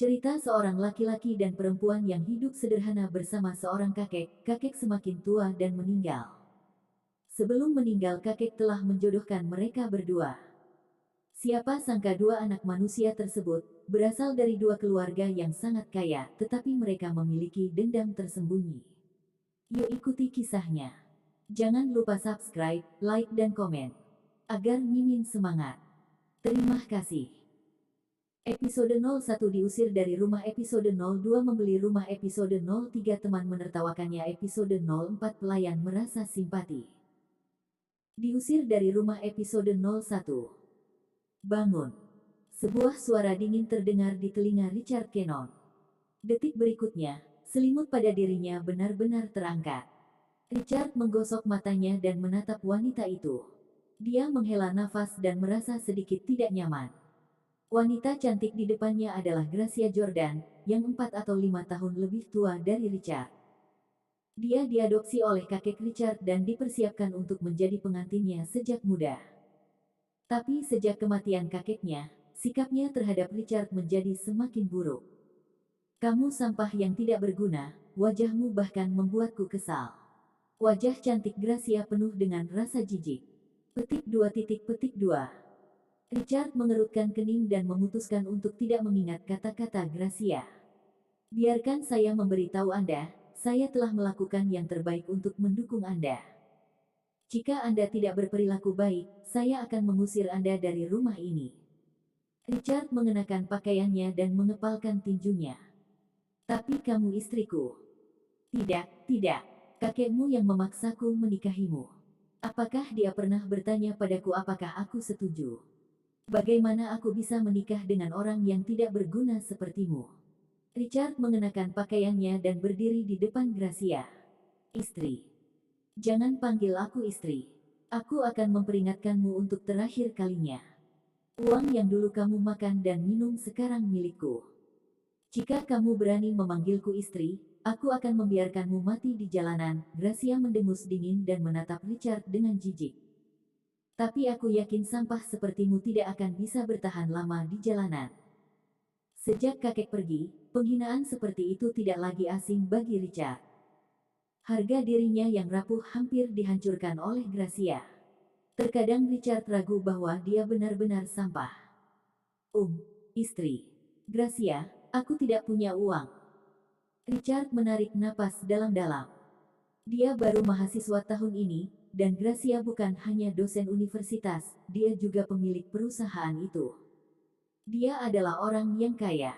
Cerita seorang laki-laki dan perempuan yang hidup sederhana bersama seorang kakek. Kakek semakin tua dan meninggal. Sebelum meninggal, kakek telah menjodohkan mereka berdua. Siapa sangka dua anak manusia tersebut berasal dari dua keluarga yang sangat kaya, tetapi mereka memiliki dendam tersembunyi. Yuk ikuti kisahnya. Jangan lupa subscribe, like, dan komen agar Mimin semangat. Terima kasih. Episode 01 diusir dari rumah. Episode 02 membeli rumah. Episode 03 teman menertawakannya. Episode 04 pelayan merasa simpati. Diusir dari rumah. Episode 01. Bangun. Sebuah suara dingin terdengar di telinga Richard Cannon. Detik berikutnya, selimut pada dirinya benar-benar terangkat. Richard menggosok matanya dan menatap wanita itu. Dia menghela nafas dan merasa sedikit tidak nyaman. Wanita cantik di depannya adalah Gracia Jordan, yang 4 atau 5 tahun lebih tua dari Richard. Dia diadopsi oleh kakek Richard dan dipersiapkan untuk menjadi pengantinnya sejak muda. Tapi sejak kematian kakeknya, sikapnya terhadap Richard menjadi semakin buruk. Kamu sampah yang tidak berguna, wajahmu bahkan membuatku kesal. Wajah cantik Gracia penuh dengan rasa jijik. Petik 2. Richard mengerutkan kening dan memutuskan untuk tidak mengingat kata-kata Gracia. Biarkan saya memberitahu Anda, saya telah melakukan yang terbaik untuk mendukung Anda. Jika Anda tidak berperilaku baik, saya akan mengusir Anda dari rumah ini. Richard mengenakan pakaiannya dan mengepalkan tinjunya. Tapi kamu istriku. Tidak, tidak. Kakekmu yang memaksaku menikahimu. Apakah dia pernah bertanya padaku apakah aku setuju? Bagaimana aku bisa menikah dengan orang yang tidak berguna sepertimu? Richard mengenakan pakaiannya dan berdiri di depan Gracia. Istri. Jangan panggil aku istri. Aku akan memperingatkanmu untuk terakhir kalinya. Uang yang dulu kamu makan dan minum sekarang milikku. Jika kamu berani memanggilku istri, aku akan membiarkanmu mati di jalanan. Gracia mendengus dingin dan menatap Richard dengan jijik. Tapi aku yakin sampah sepertimu tidak akan bisa bertahan lama di jalanan. Sejak kakek pergi, penghinaan seperti itu tidak lagi asing bagi Richard. Harga dirinya yang rapuh hampir dihancurkan oleh Gracia. Terkadang Richard ragu bahwa dia benar-benar sampah. Istri. Gracia, aku tidak punya uang. Richard menarik napas dalam-dalam. Dia baru mahasiswa tahun ini, dan Gracia bukan hanya dosen universitas, dia juga pemilik perusahaan itu. Dia adalah orang yang kaya.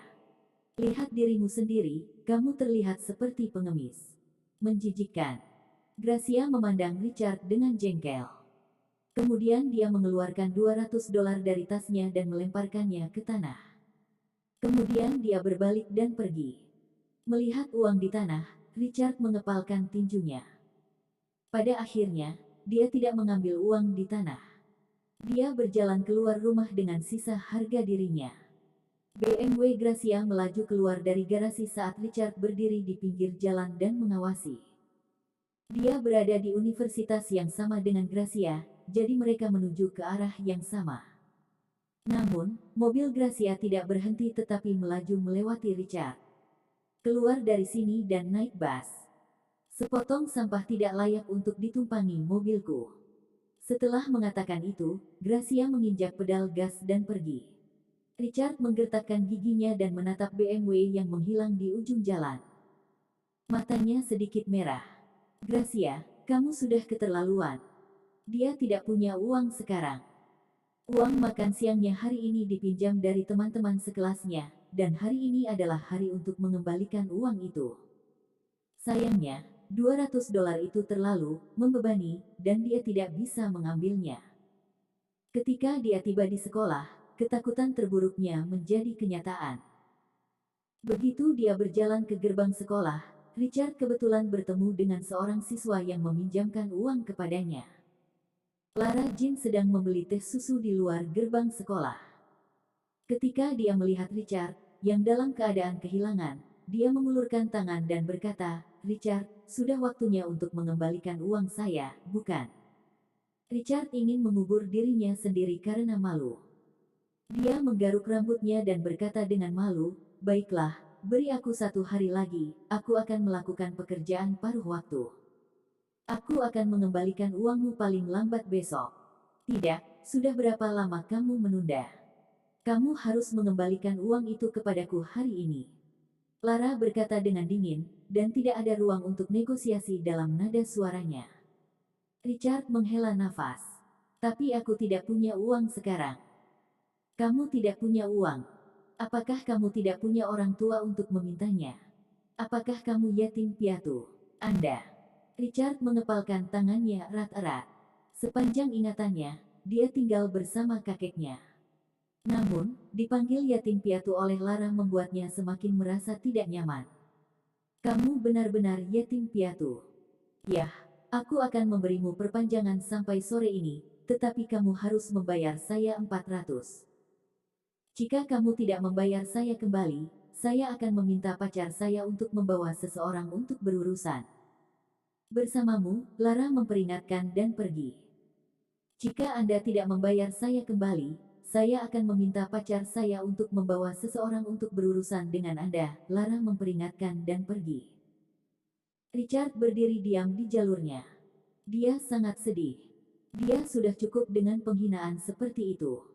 Lihat dirimu sendiri, kamu terlihat seperti pengemis. Menjijikkan. Gracia memandang Richard dengan jengkel. Kemudian dia mengeluarkan $200 dari tasnya dan melemparkannya ke tanah. Kemudian dia berbalik dan pergi. Melihat uang di tanah, Richard mengepalkan tinjunya. Pada akhirnya, dia tidak mengambil uang di tanah. Dia berjalan keluar rumah dengan sisa harga dirinya. BMW Gracia melaju keluar dari garasi saat Richard berdiri di pinggir jalan dan mengawasi. Dia berada di universitas yang sama dengan Gracia, jadi mereka menuju ke arah yang sama. Namun, mobil Gracia tidak berhenti tetapi melaju melewati Richard. Keluar dari sini dan naik bus. Sepotong sampah tidak layak untuk ditumpangi mobilku. Setelah mengatakan itu, Gracia menginjak pedal gas dan pergi. Richard menggertakkan giginya dan menatap BMW yang menghilang di ujung jalan. Matanya sedikit merah. Gracia, kamu sudah keterlaluan. Dia tidak punya uang sekarang. Uang makan siangnya hari ini dipinjam dari teman-teman sekelasnya, dan hari ini adalah hari untuk mengembalikan uang itu. Sayangnya, $200 itu terlalu membebani, dan dia tidak bisa mengambilnya. Ketika dia tiba di sekolah, ketakutan terburuknya menjadi kenyataan. Begitu dia berjalan ke gerbang sekolah, Richard kebetulan bertemu dengan seorang siswa yang meminjamkan uang kepadanya. Lara Jean sedang membeli teh susu di luar gerbang sekolah. Ketika dia melihat Richard, yang dalam keadaan kehilangan, dia mengulurkan tangan dan berkata, "Richard, sudah waktunya untuk mengembalikan uang saya, bukan?" Richard ingin mengubur dirinya sendiri karena malu. Dia menggaruk rambutnya dan berkata dengan malu, Baiklah, beri aku 1 hari lagi, aku akan melakukan pekerjaan paruh waktu. Aku akan mengembalikan uangmu paling lambat besok. Tidak, sudah berapa lama kamu menunda? Kamu harus mengembalikan uang itu kepadaku hari ini. Lara berkata dengan dingin, dan tidak ada ruang untuk negosiasi dalam nada suaranya. Richard menghela nafas. Tapi aku tidak punya uang sekarang. Kamu tidak punya uang. Apakah kamu tidak punya orang tua untuk memintanya? Apakah kamu yatim piatu? Anda. Richard mengepalkan tangannya erat-erat. Sepanjang ingatannya, dia tinggal bersama kakeknya. Namun, dipanggil yatim piatu oleh Lara membuatnya semakin merasa tidak nyaman. Kamu benar-benar yatim piatu. Yah, aku akan memberimu perpanjangan sampai sore ini, tetapi kamu harus membayar saya 400. Jika kamu tidak membayar saya kembali, saya akan meminta pacar saya untuk membawa seseorang untuk berurusan bersamamu. Lara memperingatkan dan pergi. Jika Anda tidak membayar saya kembali, saya akan meminta pacar saya untuk membawa seseorang untuk berurusan dengan Anda. Lara memperingatkan dan pergi. Richard berdiri diam di jalurnya. Dia sangat sedih. Dia sudah cukup dengan penghinaan seperti itu.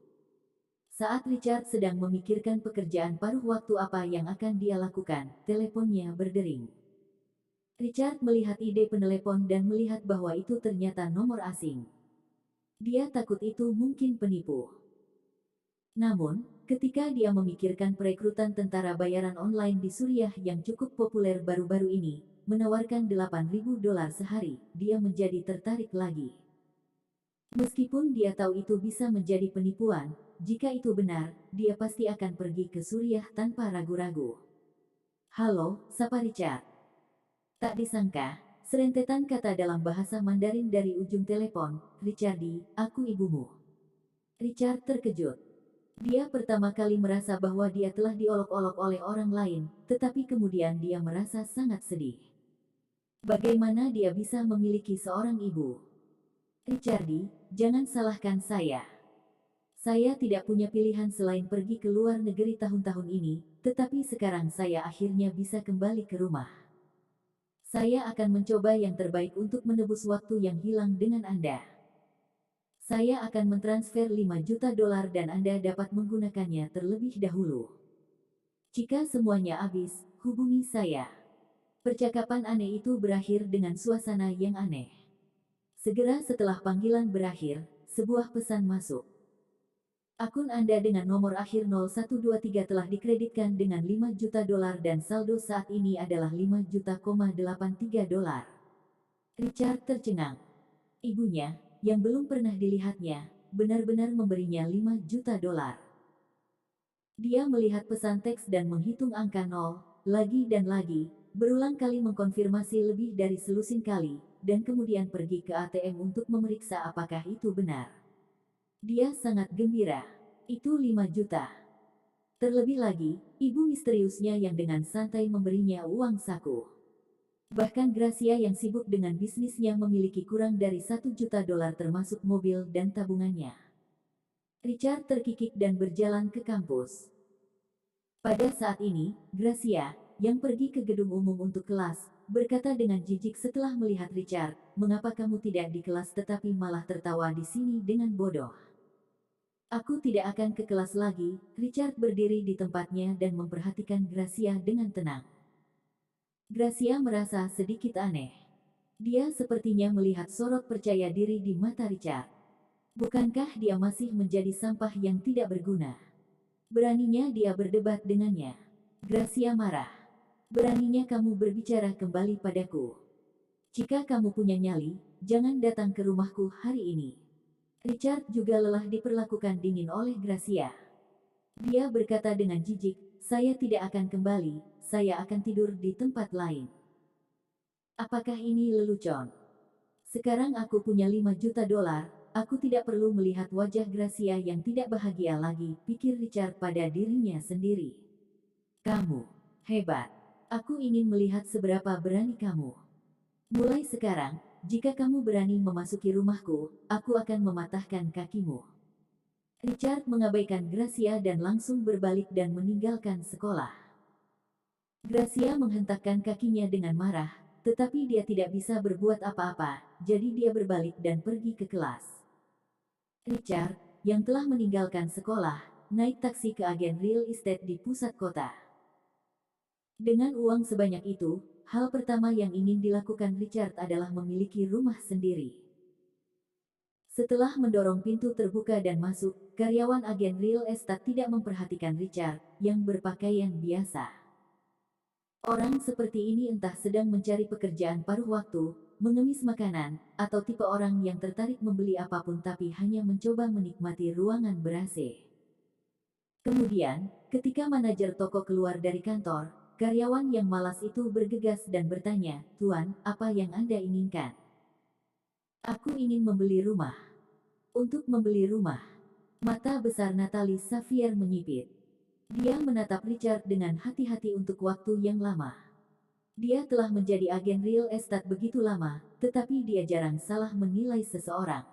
Saat Richard sedang memikirkan pekerjaan paruh waktu apa yang akan dia lakukan, teleponnya berdering. Richard melihat ide penelepon dan melihat bahwa itu ternyata nomor asing. Dia takut itu mungkin penipu. Namun, ketika dia memikirkan perekrutan tentara bayaran online di Suriah yang cukup populer baru-baru ini, menawarkan $8.000 sehari, dia menjadi tertarik lagi. Meskipun dia tahu itu bisa menjadi penipuan, jika itu benar, dia pasti akan pergi ke Suriah tanpa ragu-ragu. Halo, sapa Richard. Tak disangka, serentetan kata dalam bahasa Mandarin dari ujung telepon. Richardi, aku ibumu. Richard terkejut. Dia pertama kali merasa bahwa dia telah diolok-olok oleh orang lain, tetapi kemudian dia merasa sangat sedih. Bagaimana dia bisa memiliki seorang ibu? Richardi, jangan salahkan saya. Saya tidak punya pilihan selain pergi ke luar negeri tahun-tahun ini, tetapi sekarang saya akhirnya bisa kembali ke rumah. Saya akan mencoba yang terbaik untuk menebus waktu yang hilang dengan Anda. Saya akan mentransfer $5 juta dan Anda dapat menggunakannya terlebih dahulu. Jika semuanya habis, hubungi saya. Percakapan aneh itu berakhir dengan suasana yang aneh. Segera setelah panggilan berakhir, sebuah pesan masuk. Akun Anda dengan nomor akhir 0123 telah dikreditkan dengan $5 juta dan saldo saat ini adalah $5,83. Richard tercengang. Ibunya, yang belum pernah dilihatnya, benar-benar memberinya $5 juta. Dia melihat pesan teks dan menghitung angka 0, lagi dan lagi, berulang kali mengkonfirmasi lebih dari selusin kali, dan kemudian pergi ke ATM untuk memeriksa apakah itu benar. Dia sangat gembira. Itu 5 juta. Terlebih lagi, ibu misteriusnya yang dengan santai memberinya uang saku. Bahkan Gracia yang sibuk dengan bisnisnya memiliki kurang dari $1 juta termasuk mobil dan tabungannya. Richard terkikik dan berjalan ke kampus. Pada saat ini, Gracia, yang pergi ke gedung umum untuk kelas, berkata dengan jijik setelah melihat Richard, "Mengapa kamu tidak di kelas tetapi malah tertawa di sini dengan bodoh?" "Aku tidak akan ke kelas lagi." Richard berdiri di tempatnya dan memperhatikan Gracia dengan tenang. Gracia merasa sedikit aneh. Dia sepertinya melihat sorot percaya diri di mata Richard. Bukankah dia masih menjadi sampah yang tidak berguna? Beraninya dia berdebat dengannya. Gracia marah. "Beraninya kamu berbicara kembali padaku. Jika kamu punya nyali, jangan datang ke rumahku hari ini." Richard juga lelah diperlakukan dingin oleh Gracia. Dia berkata dengan jijik, "Saya tidak akan kembali, saya akan tidur di tempat lain." Apakah ini lelucon? Sekarang aku punya $5 juta, aku tidak perlu melihat wajah Gracia yang tidak bahagia lagi, pikir Richard pada dirinya sendiri. "Kamu hebat. Aku ingin melihat seberapa berani kamu. Mulai sekarang, jika kamu berani memasuki rumahku, aku akan mematahkan kakimu." Richard mengabaikan Gracia dan langsung berbalik dan meninggalkan sekolah. Gracia menghentakkan kakinya dengan marah, tetapi dia tidak bisa berbuat apa-apa, jadi dia berbalik dan pergi ke kelas. Richard, yang telah meninggalkan sekolah, naik taksi ke agen real estate di pusat kota. Dengan uang sebanyak itu, hal pertama yang ingin dilakukan Richard adalah memiliki rumah sendiri. Setelah mendorong pintu terbuka dan masuk, karyawan agen real estate tidak memperhatikan Richard, yang berpakaian biasa. Orang seperti ini entah sedang mencari pekerjaan paruh waktu, mengemis makanan, atau tipe orang yang tertarik membeli apapun tapi hanya mencoba menikmati ruangan ber-AC. Kemudian, ketika manajer toko keluar dari kantor, karyawan yang malas itu bergegas dan bertanya, "Tuan, apa yang Anda inginkan?" "Aku ingin membeli rumah." "Untuk membeli rumah?" Mata besar Natalie Xavier menyipit. Dia menatap Richard dengan hati-hati untuk waktu yang lama. Dia telah menjadi agen real estate begitu lama, tetapi dia jarang salah menilai seseorang.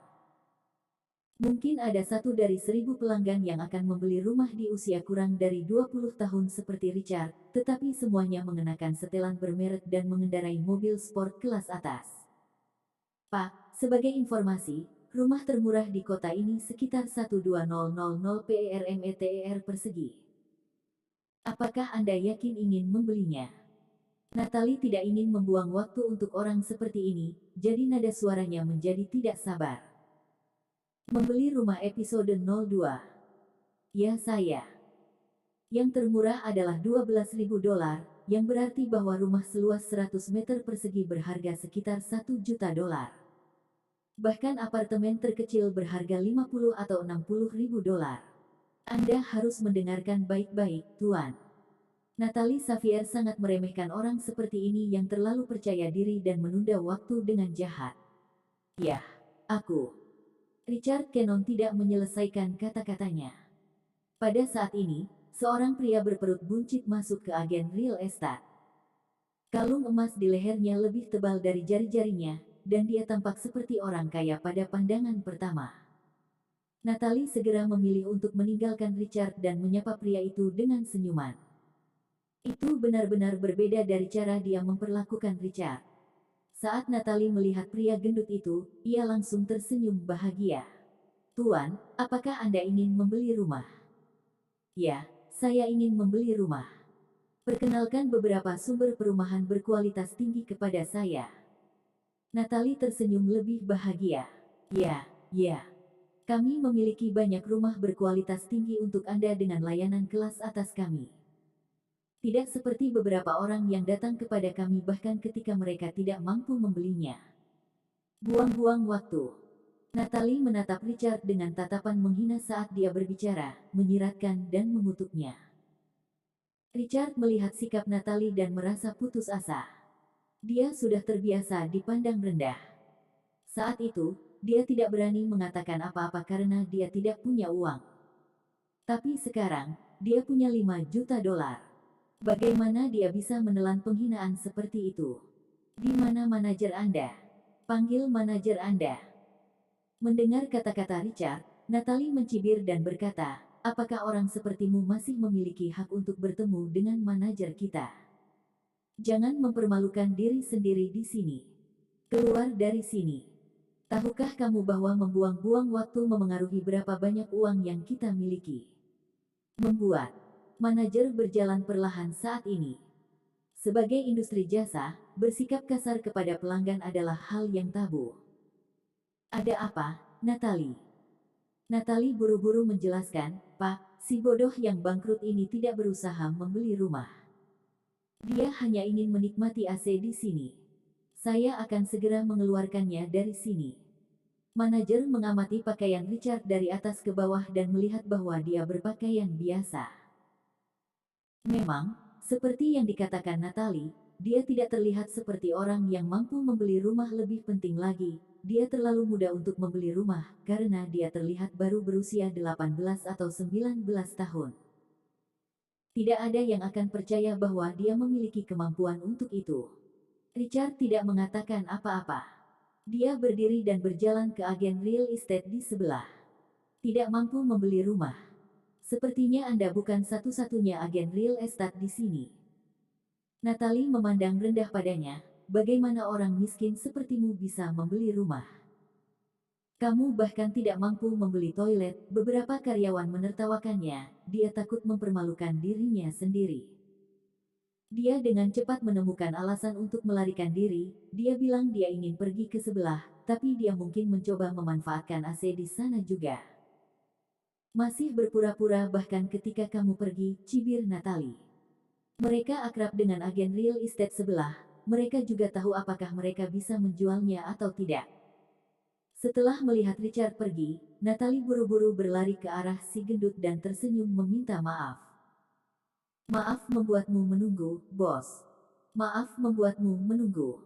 Mungkin ada 1 dari 1.000 pelanggan yang akan membeli rumah di usia kurang dari 20 tahun seperti Richard, tetapi semuanya mengenakan setelan bermerek dan mengendarai mobil sport kelas atas. Pak, sebagai informasi, rumah termurah di kota ini sekitar 12.000 per persegi. Apakah Anda yakin ingin membelinya? Natalie tidak ingin membuang waktu untuk orang seperti ini, jadi nada suaranya menjadi tidak sabar. Membeli rumah episode 02. Ya saya. Yang termurah adalah $12.000, yang berarti bahwa rumah seluas 100 meter persegi berharga sekitar $1 juta. Bahkan apartemen terkecil berharga 50 atau $60.000. Anda harus mendengarkan baik-baik, Tuan. Natalie Xavier sangat meremehkan orang seperti ini yang terlalu percaya diri dan menunda waktu dengan jahat. Yah, aku. Richard Cannon tidak menyelesaikan kata-katanya. Pada saat ini, seorang pria berperut buncit masuk ke agen real estate. Kalung emas di lehernya lebih tebal dari jari-jarinya, dan dia tampak seperti orang kaya pada pandangan pertama. Natalie segera memilih untuk meninggalkan Richard dan menyapa pria itu dengan senyuman. Itu benar-benar berbeda dari cara dia memperlakukan Richard. Saat Natalie melihat pria gendut itu, ia langsung tersenyum bahagia. Tuan, apakah Anda ingin membeli rumah? Ya, saya ingin membeli rumah. Perkenalkan beberapa sumber perumahan berkualitas tinggi kepada saya. Natalie tersenyum lebih bahagia. Ya, ya. Kami memiliki banyak rumah berkualitas tinggi untuk Anda dengan layanan kelas atas kami. Tidak seperti beberapa orang yang datang kepada kami bahkan ketika mereka tidak mampu membelinya. Buang-buang waktu. Natalie menatap Richard dengan tatapan menghina saat dia berbicara, menyiratkan dan mengutuknya. Richard melihat sikap Natalie dan merasa putus asa. Dia sudah terbiasa dipandang rendah. Saat itu, dia tidak berani mengatakan apa-apa karena dia tidak punya uang. Tapi sekarang, dia punya $5 juta. Bagaimana dia bisa menelan penghinaan seperti itu? Di mana manajer Anda? Panggil manajer Anda. Mendengar kata-kata Richard, Natalie mencibir dan berkata, "Apakah orang sepertimu masih memiliki hak untuk bertemu dengan manajer kita? Jangan mempermalukan diri sendiri di sini. Keluar dari sini. Tahukah kamu bahwa membuang-buang waktu memengaruhi berapa banyak uang yang kita miliki?" Membuat manajer berjalan perlahan saat ini. Sebagai industri jasa, bersikap kasar kepada pelanggan adalah hal yang tabu. Ada apa, Natalie? Natalie buru-buru menjelaskan, "Pak, si bodoh yang bangkrut ini tidak berusaha membeli rumah. Dia hanya ingin menikmati AC di sini. Saya akan segera mengeluarkannya dari sini." Manajer mengamati pakaian Richard dari atas ke bawah dan melihat bahwa dia berpakaian biasa. Memang, seperti yang dikatakan Natalie, dia tidak terlihat seperti orang yang mampu membeli rumah. Lebih penting lagi, dia terlalu muda untuk membeli rumah, karena dia terlihat baru berusia 18 atau 19 tahun. Tidak ada yang akan percaya bahwa dia memiliki kemampuan untuk itu. Richard tidak mengatakan apa-apa. Dia berdiri dan berjalan ke agen real estate di sebelah. Tidak mampu membeli rumah. Sepertinya Anda bukan satu-satunya agen real estate di sini. Natalie memandang rendah padanya. Bagaimana orang miskin sepertimu bisa membeli rumah? Kamu bahkan tidak mampu membeli toilet. Beberapa karyawan menertawakannya. Dia takut mempermalukan dirinya sendiri. Dia dengan cepat menemukan alasan untuk melarikan diri. Dia bilang dia ingin pergi ke sebelah, tapi dia mungkin mencoba memanfaatkan AC di sana juga. Masih berpura-pura bahkan ketika kamu pergi, cibir Natalie. Mereka akrab dengan agen real estate sebelah. Mereka juga tahu apakah mereka bisa menjualnya atau tidak. Setelah melihat Richard pergi, Natalie buru-buru berlari ke arah si gendut dan tersenyum meminta maaf. Maaf membuatmu menunggu, bos. Maaf membuatmu menunggu.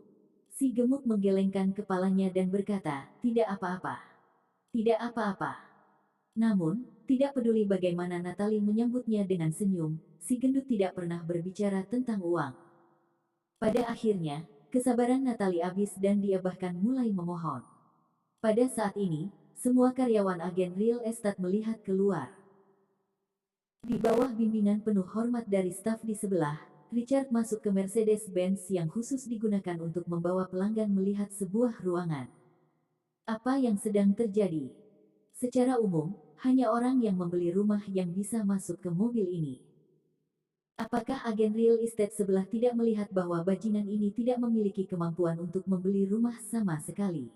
Si gemuk menggelengkan kepalanya dan berkata, tidak apa-apa. Tidak apa-apa. Namun, tidak peduli bagaimana Natalie menyambutnya dengan senyum, si gendut tidak pernah berbicara tentang uang. Pada akhirnya, kesabaran Natalie habis dan dia bahkan mulai memohon. Pada saat ini, semua karyawan agen real estate melihat keluar. Di bawah bimbingan penuh hormat dari staf di sebelah, Richard masuk ke Mercedes-Benz yang khusus digunakan untuk membawa pelanggan melihat sebuah ruangan. Apa yang sedang terjadi? Secara umum, hanya orang yang membeli rumah yang bisa masuk ke mobil ini. Apakah agen real estate sebelah tidak melihat bahwa bajingan ini tidak memiliki kemampuan untuk membeli rumah sama sekali?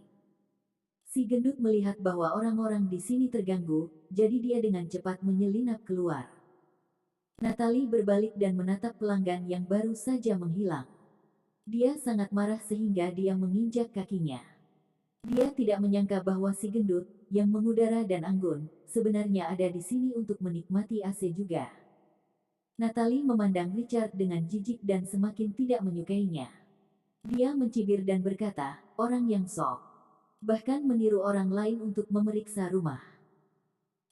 Si gendut melihat bahwa orang-orang di sini terganggu, jadi dia dengan cepat menyelinap keluar. Natalie berbalik dan menatap pelanggan yang baru saja menghilang. Dia sangat marah sehingga dia menginjak kakinya. Dia tidak menyangka bahwa si gendut, yang mengudara dan anggun, sebenarnya ada di sini untuk menikmati AC juga. Natalie memandang Richard dengan jijik dan semakin tidak menyukainya. Dia mencibir dan berkata, orang yang sok. Bahkan meniru orang lain untuk memeriksa rumah.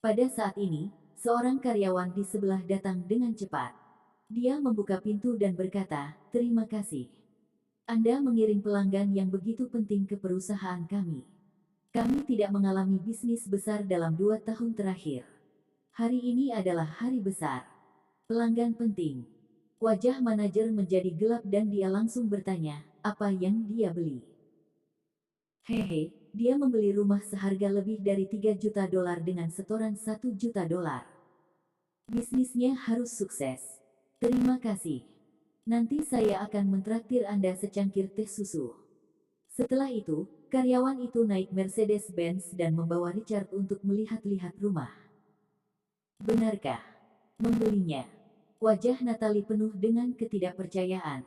Pada saat ini, seorang karyawan di sebelah datang dengan cepat. Dia membuka pintu dan berkata, terima kasih. Anda mengirim pelanggan yang begitu penting ke perusahaan kami. Kami tidak mengalami bisnis besar dalam 2 tahun terakhir. Hari ini adalah hari besar. Pelanggan penting. Wajah manajer menjadi gelap dan dia langsung bertanya, apa yang dia beli? Hehe, dia membeli rumah seharga lebih dari 3 juta dolar dengan setoran 1 juta dolar. Bisnisnya harus sukses. Terima kasih. Nanti saya akan mentraktir Anda secangkir teh susu. Setelah itu, karyawan itu naik Mercedes-Benz dan membawa Richard untuk melihat-lihat rumah. Benarkah? Membelinya. Wajah Natalie penuh dengan ketidakpercayaan.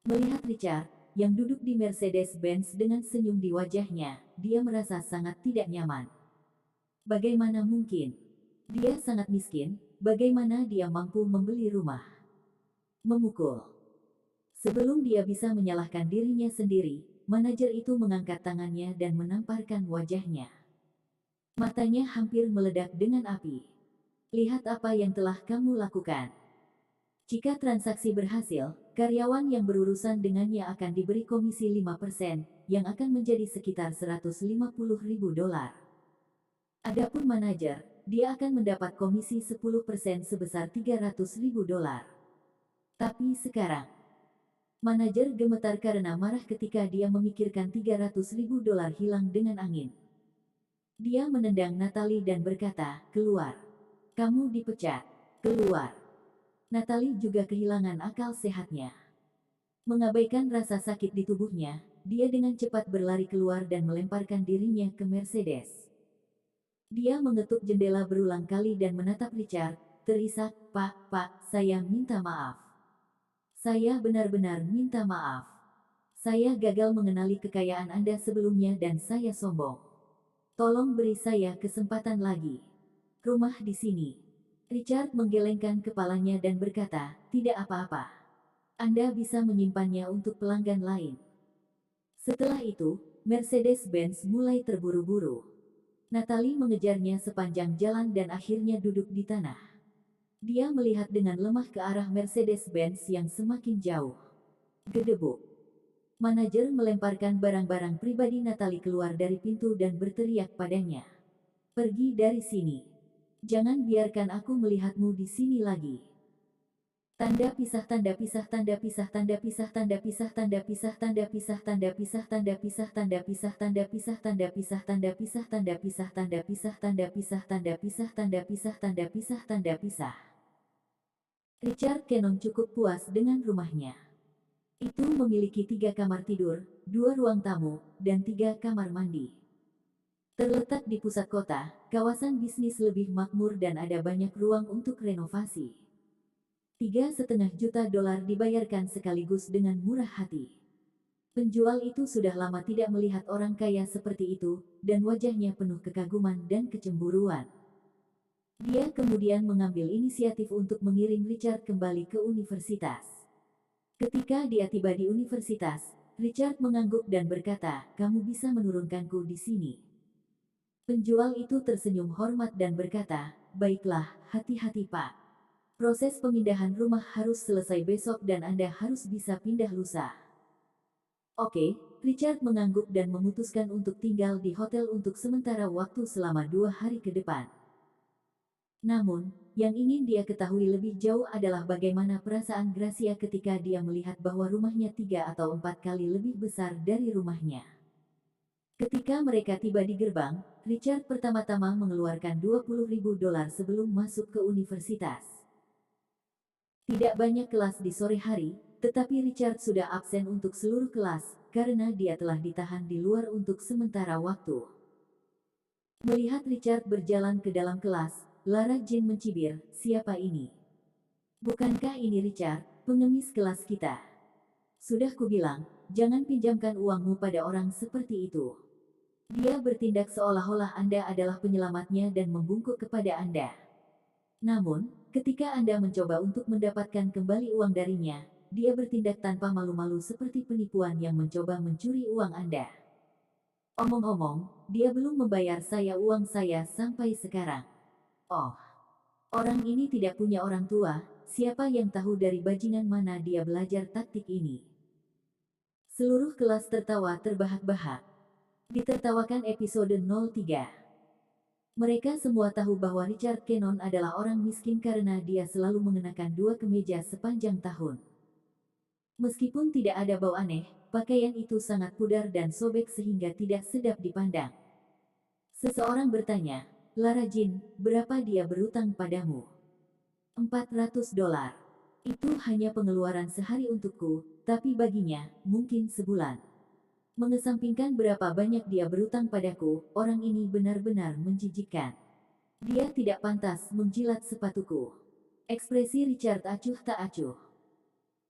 Melihat Richard, yang duduk di Mercedes-Benz dengan senyum di wajahnya, dia merasa sangat tidak nyaman. Bagaimana mungkin? Dia sangat miskin, bagaimana dia mampu membeli rumah? Memukul. Sebelum dia bisa menyalahkan dirinya sendiri, manajer itu mengangkat tangannya dan menamparkan wajahnya. Matanya hampir meledak dengan api. Lihat apa yang telah kamu lakukan. Jika transaksi berhasil, karyawan yang berurusan dengannya akan diberi komisi 5%, yang akan menjadi sekitar 150.000 dolar. Adapun manajer, dia akan mendapat komisi 10% sebesar 300.000 dolar. Tapi sekarang, manajer gemetar karena marah ketika dia memikirkan 300.000 dolar hilang dengan angin. Dia menendang Natalie dan berkata, keluar. Kamu dipecat. Keluar. Natalie juga kehilangan akal sehatnya. Mengabaikan rasa sakit di tubuhnya, dia dengan cepat berlari keluar dan melemparkan dirinya ke Mercedes. Dia mengetuk jendela berulang kali dan menatap Richard, terisak, Pak, saya minta maaf. Saya benar-benar minta maaf. Saya gagal mengenali kekayaan Anda sebelumnya dan saya sombong. Tolong beri saya kesempatan lagi. Rumah di sini. Richard menggelengkan kepalanya dan berkata, tidak apa-apa. Anda bisa menyimpannya untuk pelanggan lain. Setelah itu, Mercedes-Benz mulai terburu-buru. Natalie mengejarnya sepanjang jalan dan akhirnya duduk di tanah. Dia melihat dengan lemah ke arah Mercedes-Benz yang semakin jauh. Gedebuk. Manajer melemparkan barang-barang pribadi Natalie keluar dari pintu dan berteriak padanya. Pergi dari sini. Jangan biarkan aku melihatmu di sini lagi. Tanda pisah tanda pisah tanda pisah tanda pisah tanda pisah tanda pisah tanda pisah tanda pisah tanda pisah tanda pisah tanda pisah tanda pisah tanda pisah tanda pisah tanda pisah tanda pisah tanda pisah tanda pisah tanda pisah tanda pisah. Richard Cannon cukup puas dengan rumahnya. Itu memiliki 3 kamar tidur, 2 ruang tamu, dan 3 kamar mandi. Terletak di pusat kota, kawasan bisnis lebih makmur dan ada banyak ruang untuk renovasi. $3,5 juta dibayarkan sekaligus dengan murah hati. Penjual itu sudah lama tidak melihat orang kaya seperti itu, dan wajahnya penuh kekaguman dan kecemburuan. Dia kemudian mengambil inisiatif untuk mengirim Richard kembali ke universitas. Ketika dia tiba di universitas, Richard mengangguk dan berkata, "Kamu bisa menurunkanku di sini." Penjual itu tersenyum hormat dan berkata, "Baiklah, hati-hati Pak. Proses pemindahan rumah harus selesai besok dan Anda harus bisa pindah lusa." Oke, Richard mengangguk dan memutuskan untuk tinggal di hotel untuk sementara waktu selama 2 hari ke depan. Namun, yang ingin dia ketahui lebih jauh adalah bagaimana perasaan Gracia ketika dia melihat bahwa rumahnya 3 atau 4 kali lebih besar dari rumahnya. Ketika mereka tiba di gerbang, Richard pertama-tama mengeluarkan $20.000 sebelum masuk ke universitas. Tidak banyak kelas di sore hari, tetapi Richard sudah absen untuk seluruh kelas, karena dia telah ditahan di luar untuk sementara waktu. Melihat Richard berjalan ke dalam kelas, Lara Jean mencibir, "Siapa ini? Bukankah ini Richard, pengemis kelas kita? Sudah kubilang, jangan pinjamkan uangmu pada orang seperti itu. Dia bertindak seolah-olah Anda adalah penyelamatnya dan membungkuk kepada Anda. Namun, ketika Anda mencoba untuk mendapatkan kembali uang darinya, dia bertindak tanpa malu-malu seperti penipuan yang mencoba mencuri uang Anda. Omong-omong, dia belum membayar saya uang saya sampai sekarang. Oh, orang ini tidak punya orang tua, siapa yang tahu dari bajingan mana dia belajar taktik ini." Seluruh kelas tertawa terbahak-bahak. Ditertawakan episode 03. Mereka semua tahu bahwa Richard Cannon adalah orang miskin karena dia selalu mengenakan 2 kemeja sepanjang tahun. Meskipun tidak ada bau aneh, pakaian itu sangat pudar dan sobek sehingga tidak sedap dipandang. Seseorang bertanya, "Lara Jean, berapa dia berutang padamu?" $400. Itu hanya pengeluaran sehari untukku, tapi baginya, mungkin sebulan. Mengesampingkan berapa banyak dia berutang padaku, orang ini benar-benar menjijikkan. Dia tidak pantas menjilat sepatuku. Ekspresi Richard acuh tak acuh.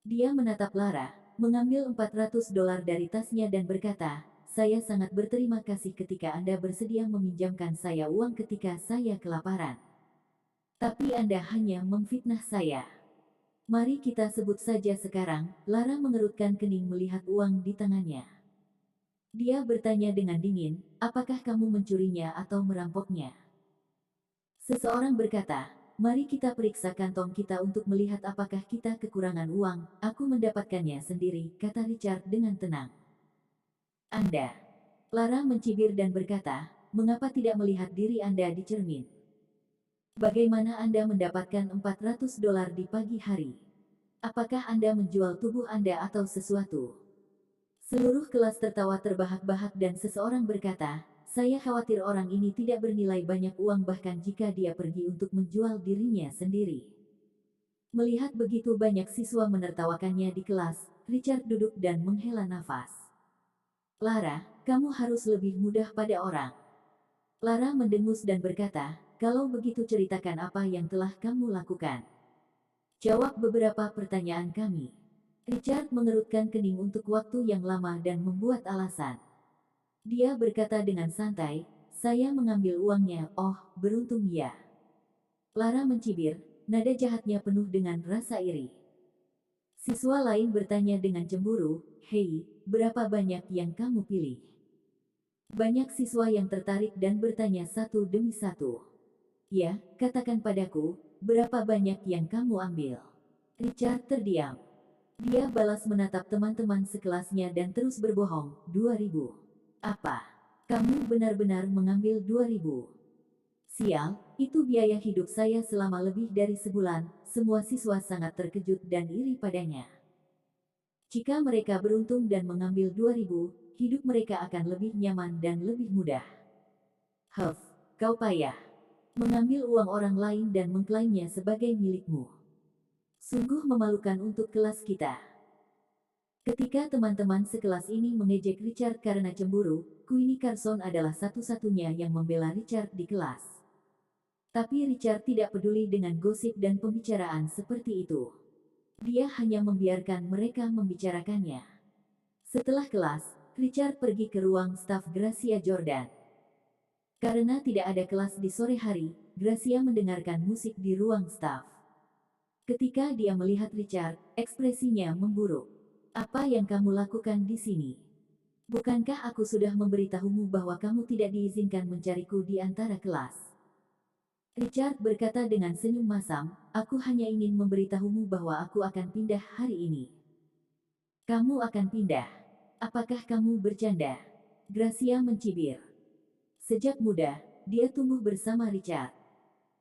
Dia menatap Lara, mengambil $400 dari tasnya dan berkata, "Saya sangat berterima kasih ketika Anda bersedia meminjamkan saya uang ketika saya kelaparan. Tapi Anda hanya memfitnah saya. Mari kita sebut saja sekarang." Lara mengerutkan kening melihat uang di tangannya. Dia bertanya dengan dingin, "Apakah kamu mencurinya atau merampoknya?" Seseorang berkata, "Mari kita periksa kantong kita untuk melihat apakah kita kekurangan uang." "Aku mendapatkannya sendiri," kata Richard dengan tenang. "Anda?" Lara mencibir dan berkata, "Mengapa tidak melihat diri Anda di cermin? Bagaimana Anda mendapatkan $400 di pagi hari? Apakah Anda menjual tubuh Anda atau sesuatu?" Seluruh kelas tertawa terbahak-bahak dan seseorang berkata, "Saya khawatir orang ini tidak bernilai banyak uang bahkan jika dia pergi untuk menjual dirinya sendiri." Melihat begitu banyak siswa menertawakannya di kelas, Richard duduk dan menghela nafas. "Lara, kamu harus lebih mudah pada orang." Lara mendengus dan berkata, "Kalau begitu ceritakan apa yang telah kamu lakukan. Jawab beberapa pertanyaan kami." Richard mengerutkan kening untuk waktu yang lama dan membuat alasan. Dia berkata dengan santai, "Saya mengambil uangnya." "Oh, beruntung ya." Lara mencibir, nada jahatnya penuh dengan rasa iri. Siswa lain bertanya dengan cemburu, "Hei, berapa banyak yang kamu pilih?" Banyak siswa yang tertarik dan bertanya satu demi satu. "Ya, katakan padaku, berapa banyak yang kamu ambil?" Richard terdiam. Dia balas menatap teman-teman sekelasnya dan terus berbohong, 2.000. "Apa? Kamu benar-benar mengambil 2.000? Sial, itu biaya hidup saya selama lebih dari sebulan." Semua siswa sangat terkejut dan iri padanya. Jika mereka beruntung dan mengambil 2.000, hidup mereka akan lebih nyaman dan lebih mudah. "Huff, kau payah. Mengambil uang orang lain dan mengklaimnya sebagai milikmu. Sungguh memalukan untuk kelas kita." Ketika teman-teman sekelas ini mengejek Richard karena cemburu, Queenie Carson adalah satu-satunya yang membela Richard di kelas. Tapi Richard tidak peduli dengan gosip dan pembicaraan seperti itu. Dia hanya membiarkan mereka membicarakannya. Setelah kelas, Richard pergi ke ruang staf Gracia Jordan. Karena tidak ada kelas di sore hari, Gracia mendengarkan musik di ruang staf. Ketika dia melihat Richard, ekspresinya memburuk. "Apa yang kamu lakukan di sini? Bukankah aku sudah memberitahumu bahwa kamu tidak diizinkan mencariku di antara kelas?" Richard berkata dengan senyum masam, "Aku hanya ingin memberitahumu bahwa aku akan pindah hari ini." "Kamu akan pindah? Apakah kamu bercanda?" Gracia mencibir. Sejak muda, dia tumbuh bersama Richard.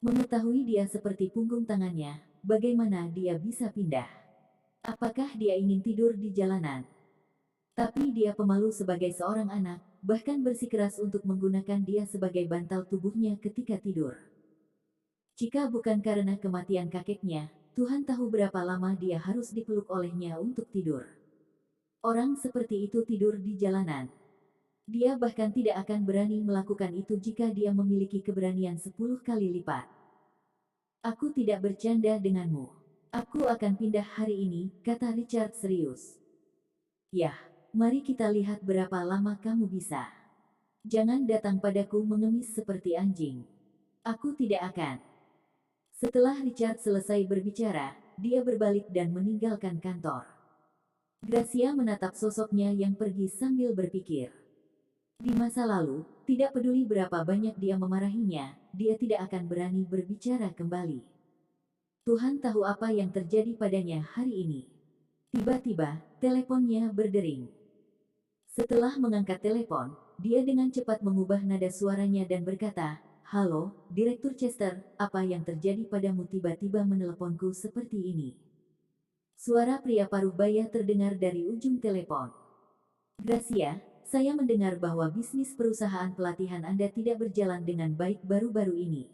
Mengetahui dia seperti punggung tangannya, bagaimana dia bisa pindah? Apakah dia ingin tidur di jalanan? Tapi dia pemalu sebagai seorang anak, bahkan bersikeras untuk menggunakan dia sebagai bantal tubuhnya ketika tidur. Jika bukan karena kematian kakeknya, Tuhan tahu berapa lama dia harus dipeluk olehnya untuk tidur. Orang seperti itu tidur di jalanan. Dia bahkan tidak akan berani melakukan itu jika dia memiliki keberanian 10 kali lipat. "Aku tidak bercanda denganmu. Aku akan pindah hari ini," kata Richard serius. "Yah, mari kita lihat berapa lama kamu bisa. Jangan datang padaku mengemis seperti anjing. Aku tidak akan." Setelah Richard selesai berbicara, dia berbalik dan meninggalkan kantor. Gracia menatap sosoknya yang pergi sambil berpikir. Di masa lalu, tidak peduli berapa banyak dia memarahinya, dia tidak akan berani berbicara kembali. Tuhan tahu apa yang terjadi padanya hari ini. Tiba-tiba, teleponnya berdering. Setelah mengangkat telepon, dia dengan cepat mengubah nada suaranya dan berkata, "Halo, Direktur Chester, apa yang terjadi padamu tiba-tiba meneleponku seperti ini?" Suara pria paruh baya terdengar dari ujung telepon. "Gracia, saya mendengar bahwa bisnis perusahaan pelatihan Anda tidak berjalan dengan baik baru-baru ini.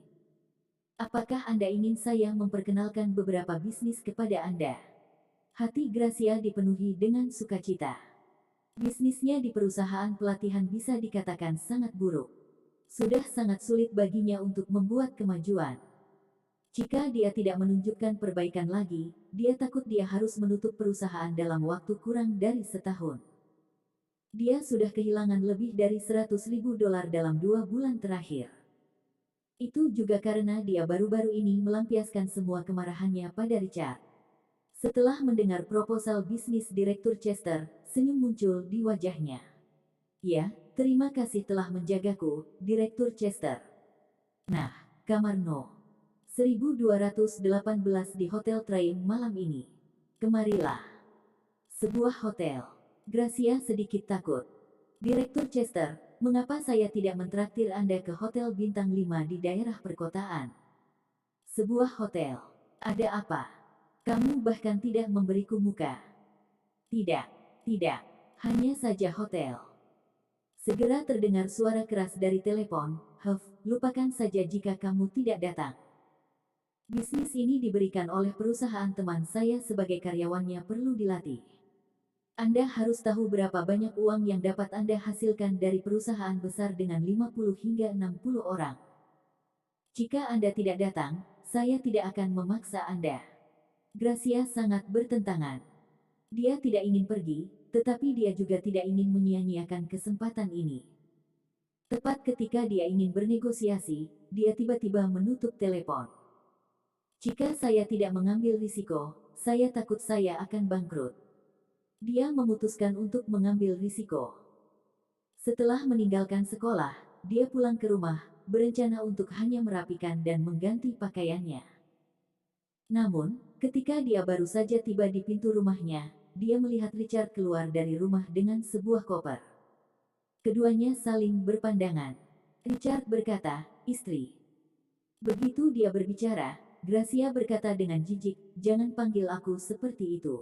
Apakah Anda ingin saya memperkenalkan beberapa bisnis kepada Anda?" Hati Gracia dipenuhi dengan sukacita. Bisnisnya di perusahaan pelatihan bisa dikatakan sangat buruk. Sudah sangat sulit baginya untuk membuat kemajuan. Jika dia tidak menunjukkan perbaikan lagi, dia takut dia harus menutup perusahaan dalam waktu kurang dari setahun. Dia sudah kehilangan lebih dari $100.000 dalam 2 bulan terakhir. Itu juga karena dia baru-baru ini melampiaskan semua kemarahannya pada Richard. Setelah mendengar proposal bisnis Direktur Chester, senyum muncul di wajahnya. "Ya, terima kasih telah menjagaku, Direktur Chester. Nah, kamar No. 1218 di Hotel Train malam ini. Kemarilah." Sebuah hotel. Gracia sedikit takut. "Direktur Chester, mengapa saya tidak mentraktir Anda ke hotel bintang 5 di daerah perkotaan?" "Sebuah hotel? Ada apa? Kamu bahkan tidak memberiku muka." "Tidak, tidak. Hanya saja hotel." Segera terdengar suara keras dari telepon, "Huff, lupakan saja jika kamu tidak datang. Bisnis ini diberikan oleh perusahaan teman saya sebagai karyawannya perlu dilatih. Anda harus tahu berapa banyak uang yang dapat Anda hasilkan dari perusahaan besar dengan 50 hingga 60 orang. Jika Anda tidak datang, saya tidak akan memaksa Anda." Gracia sangat bertentangan. Dia tidak ingin pergi, tetapi dia juga tidak ingin menyia-nyiakan kesempatan ini. Tepat ketika dia ingin bernegosiasi, dia tiba-tiba menutup telepon. "Jika saya tidak mengambil risiko, saya takut saya akan bangkrut." Dia memutuskan untuk mengambil risiko. Setelah meninggalkan sekolah, dia pulang ke rumah, berencana untuk hanya merapikan dan mengganti pakaiannya. Namun, ketika dia baru saja tiba di pintu rumahnya, dia melihat Richard keluar dari rumah dengan sebuah koper. Keduanya saling berpandangan. Richard berkata, "Istri." Begitu dia berbicara, Gracia berkata dengan jijik, "Jangan panggil aku seperti itu."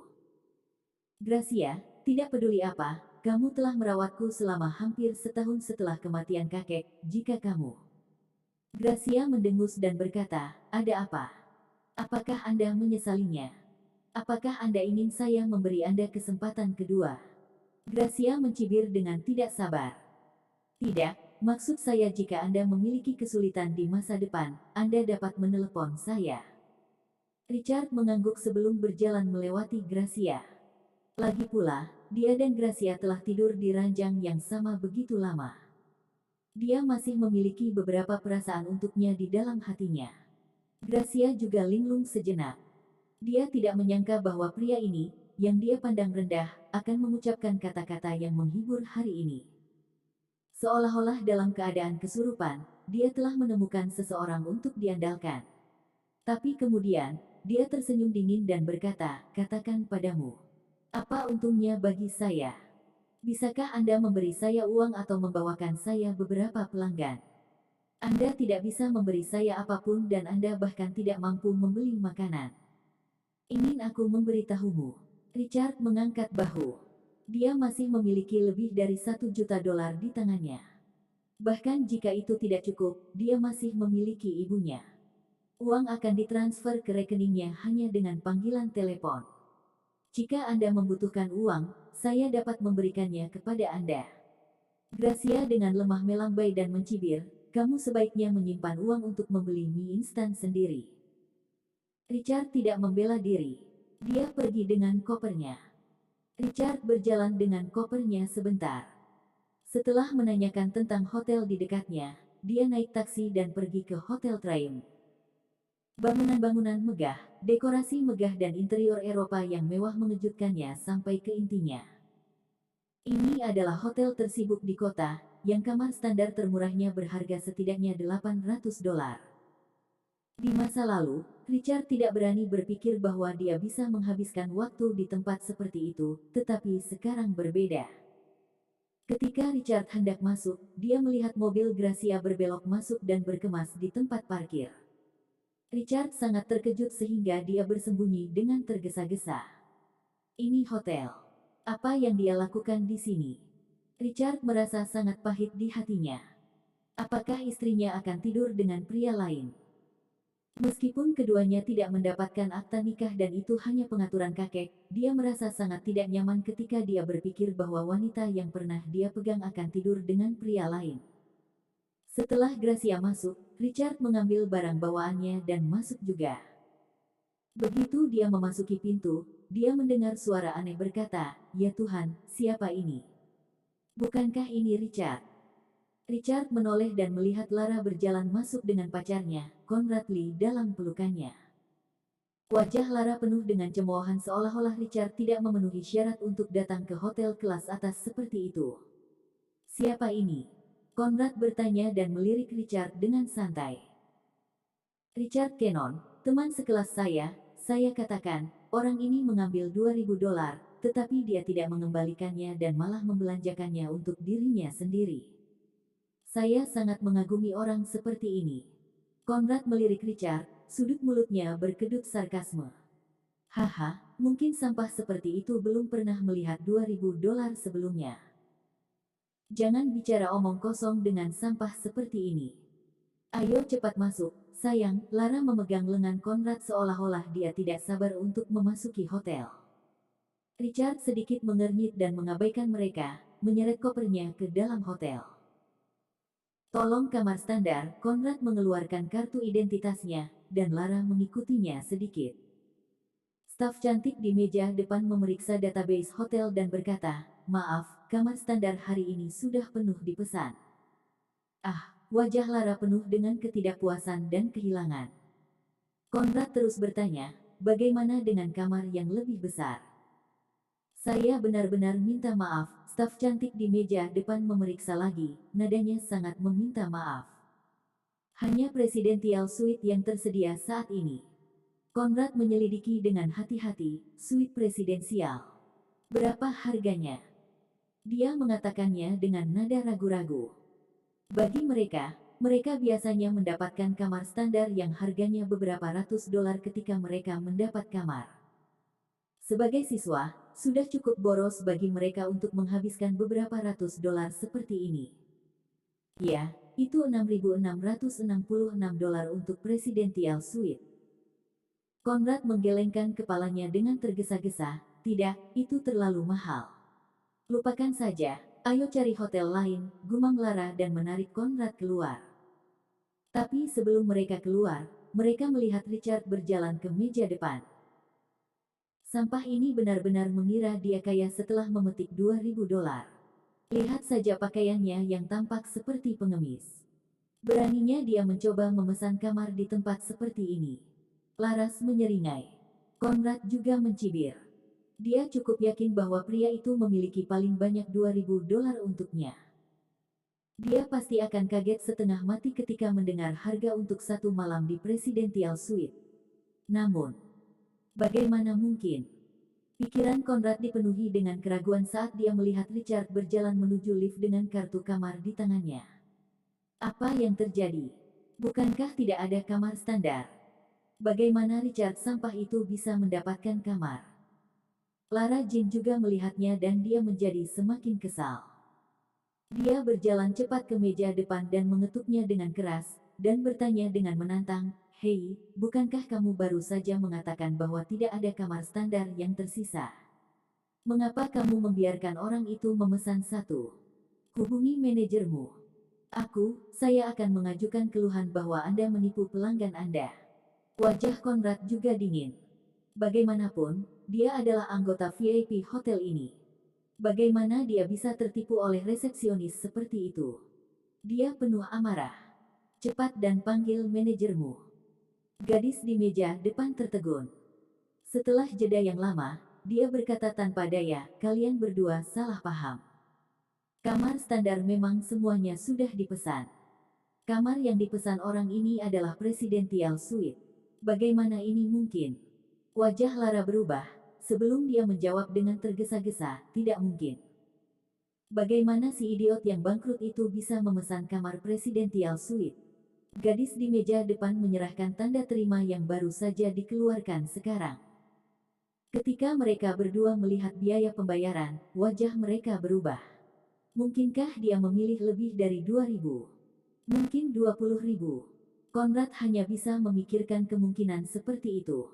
Gracia, tidak peduli apa, kamu telah merawatku selama hampir setahun setelah kematian kakek, jika kamu... Gracia mendengus dan berkata, "Ada apa? Apakah Anda menyesalinya? Apakah Anda ingin saya memberi Anda kesempatan kedua?" Gracia mencibir dengan tidak sabar. "Tidak, maksud saya jika Anda memiliki kesulitan di masa depan, Anda dapat menelepon saya." Richard mengangguk sebelum berjalan melewati Gracia. Lagi pula, dia dan Gracia telah tidur di ranjang yang sama begitu lama. Dia masih memiliki beberapa perasaan untuknya di dalam hatinya. Gracia juga linglung sejenak. Dia tidak menyangka bahwa pria ini, yang dia pandang rendah, akan mengucapkan kata-kata yang menghibur hari ini. Seolah-olah dalam keadaan kesurupan, dia telah menemukan seseorang untuk diandalkan. Tapi kemudian, dia tersenyum dingin dan berkata, "Katakan padamu. Apa untungnya bagi saya? Bisakah Anda memberi saya uang atau membawakan saya beberapa pelanggan? Anda tidak bisa memberi saya apapun dan Anda bahkan tidak mampu membeli makanan. Ingin aku memberitahumu." Richard mengangkat bahu. Dia masih memiliki lebih dari $1 juta di tangannya. Bahkan jika itu tidak cukup, dia masih memiliki ibunya. Uang akan ditransfer ke rekeningnya hanya dengan panggilan telepon. "Jika Anda membutuhkan uang, saya dapat memberikannya kepada Anda." Gracia dengan lemah melambai dan mencibir, "Kamu sebaiknya menyimpan uang untuk membeli mie instan sendiri." Richard tidak membela diri. Dia pergi dengan kopernya. Richard berjalan dengan kopernya sebentar. Setelah menanyakan tentang hotel di dekatnya, dia naik taksi dan pergi ke Hotel Triumph. Bangunan-bangunan megah, dekorasi megah dan interior Eropa yang mewah mengejutkannya sampai ke intinya. Ini adalah hotel tersibuk di kota, yang kamar standar termurahnya berharga setidaknya $800. Di masa lalu, Richard tidak berani berpikir bahwa dia bisa menghabiskan waktu di tempat seperti itu, tetapi sekarang berbeda. Ketika Richard hendak masuk, dia melihat mobil Gracia berbelok masuk dan berkemas di tempat parkir. Richard sangat terkejut sehingga dia bersembunyi dengan tergesa-gesa. Ini hotel. Apa yang dia lakukan di sini? Richard merasa sangat pahit di hatinya. Apakah istrinya akan tidur dengan pria lain? Meskipun keduanya tidak mendapatkan akta nikah dan itu hanya pengaturan kakek, dia merasa sangat tidak nyaman ketika dia berpikir bahwa wanita yang pernah dia pegang akan tidur dengan pria lain. Setelah Gracia masuk, Richard mengambil barang bawaannya dan masuk juga. Begitu dia memasuki pintu, dia mendengar suara aneh berkata, "Ya Tuhan, siapa ini? Bukankah ini Richard?" Richard menoleh dan melihat Lara berjalan masuk dengan pacarnya, Conrad Lee, dalam pelukannya. Wajah Lara penuh dengan cemoohan seolah-olah Richard tidak memenuhi syarat untuk datang ke hotel kelas atas seperti itu. "Siapa ini?" Conrad bertanya dan melirik Richard dengan santai. "Richard Cannon, teman sekelas saya katakan, orang ini mengambil $2.000, tetapi dia tidak mengembalikannya dan malah membelanjakannya untuk dirinya sendiri. Saya sangat mengagumi orang seperti ini." Conrad melirik Richard, sudut mulutnya berkedut sarkasme. "Haha, mungkin sampah seperti itu belum pernah melihat $2.000 sebelumnya. Jangan bicara omong kosong dengan sampah seperti ini. Ayo cepat masuk, sayang." Lara memegang lengan Conrad seolah-olah dia tidak sabar untuk memasuki hotel. Richard sedikit mengernyit dan mengabaikan mereka, menyeret kopernya ke dalam hotel. "Tolong kamar standar." Conrad mengeluarkan kartu identitasnya, dan Lara mengikutinya sedikit. Staf cantik di meja depan memeriksa database hotel dan berkata, "Maaf, kamar standar hari ini sudah penuh dipesan." Ah, wajah Lara penuh dengan ketidakpuasan dan kehilangan. Conrad terus bertanya, "Bagaimana dengan kamar yang lebih besar?" "Saya benar-benar minta maaf." Staf cantik di meja depan memeriksa lagi, nadanya sangat meminta maaf. "Hanya presidential suite yang tersedia saat ini." Conrad menyelidiki dengan hati-hati, "Suite presidensial. Berapa harganya?" Dia mengatakannya dengan nada ragu-ragu. "Bagi mereka, mereka biasanya mendapatkan kamar standar yang harganya beberapa ratus dolar ketika mereka mendapat kamar. Sebagai siswa, sudah cukup boros bagi mereka untuk menghabiskan beberapa ratus dolar seperti ini. Ya, itu 6.666 dolar untuk Presidential Suite. Konrad menggelengkan kepalanya dengan tergesa-gesa. Tidak, itu terlalu mahal. Lupakan saja, ayo cari hotel lain, gumam Lara dan menarik Konrad keluar. Tapi sebelum mereka keluar, mereka melihat Richard berjalan ke meja depan. Sampah ini benar-benar mengira dia kaya setelah memetik 2.000 dolar. Lihat saja pakaiannya yang tampak seperti pengemis. Beraninya dia mencoba memesan kamar di tempat seperti ini. Laras menyeringai. Konrad juga mencibir. Dia cukup yakin bahwa pria itu memiliki paling banyak 2.000 dolar untuknya. Dia pasti akan kaget setengah mati ketika mendengar harga untuk satu malam di Presidential Suite. Namun, bagaimana mungkin? Pikiran Konrad dipenuhi dengan keraguan saat dia melihat Richard berjalan menuju lift dengan kartu kamar di tangannya. Apa yang terjadi? Bukankah tidak ada kamar standar? Bagaimana Richard sampah itu bisa mendapatkan kamar? Lara Jean juga melihatnya dan dia menjadi semakin kesal. Dia berjalan cepat ke meja depan dan mengetuknya dengan keras, dan bertanya dengan menantang, "Hei, bukankah kamu baru saja mengatakan bahwa tidak ada kamar standar yang tersisa? Mengapa kamu membiarkan orang itu memesan satu? Hubungi manajermu. Saya akan mengajukan keluhan bahwa Anda menipu pelanggan Anda." Wajah Konrad juga dingin. Bagaimanapun, dia adalah anggota VIP hotel ini. Bagaimana dia bisa tertipu oleh resepsionis seperti itu? Dia penuh amarah. "Cepat dan panggil manajermu." Gadis di meja depan tertegun. Setelah jeda yang lama, dia berkata tanpa daya, "Kalian berdua salah paham. Kamar standar memang semuanya sudah dipesan. Kamar yang dipesan orang ini adalah Presidential Suite. Bagaimana ini mungkin?" Wajah Lara berubah. Sebelum dia menjawab dengan tergesa-gesa, "Tidak mungkin. Bagaimana si idiot yang bangkrut itu bisa memesan kamar Presidential Suite?" Gadis di meja depan menyerahkan tanda terima yang baru saja dikeluarkan sekarang. Ketika mereka berdua melihat biaya pembayaran, wajah mereka berubah. Mungkinkah dia memilih lebih dari 2.000? Mungkin 20.000. Konrad hanya bisa memikirkan kemungkinan seperti itu.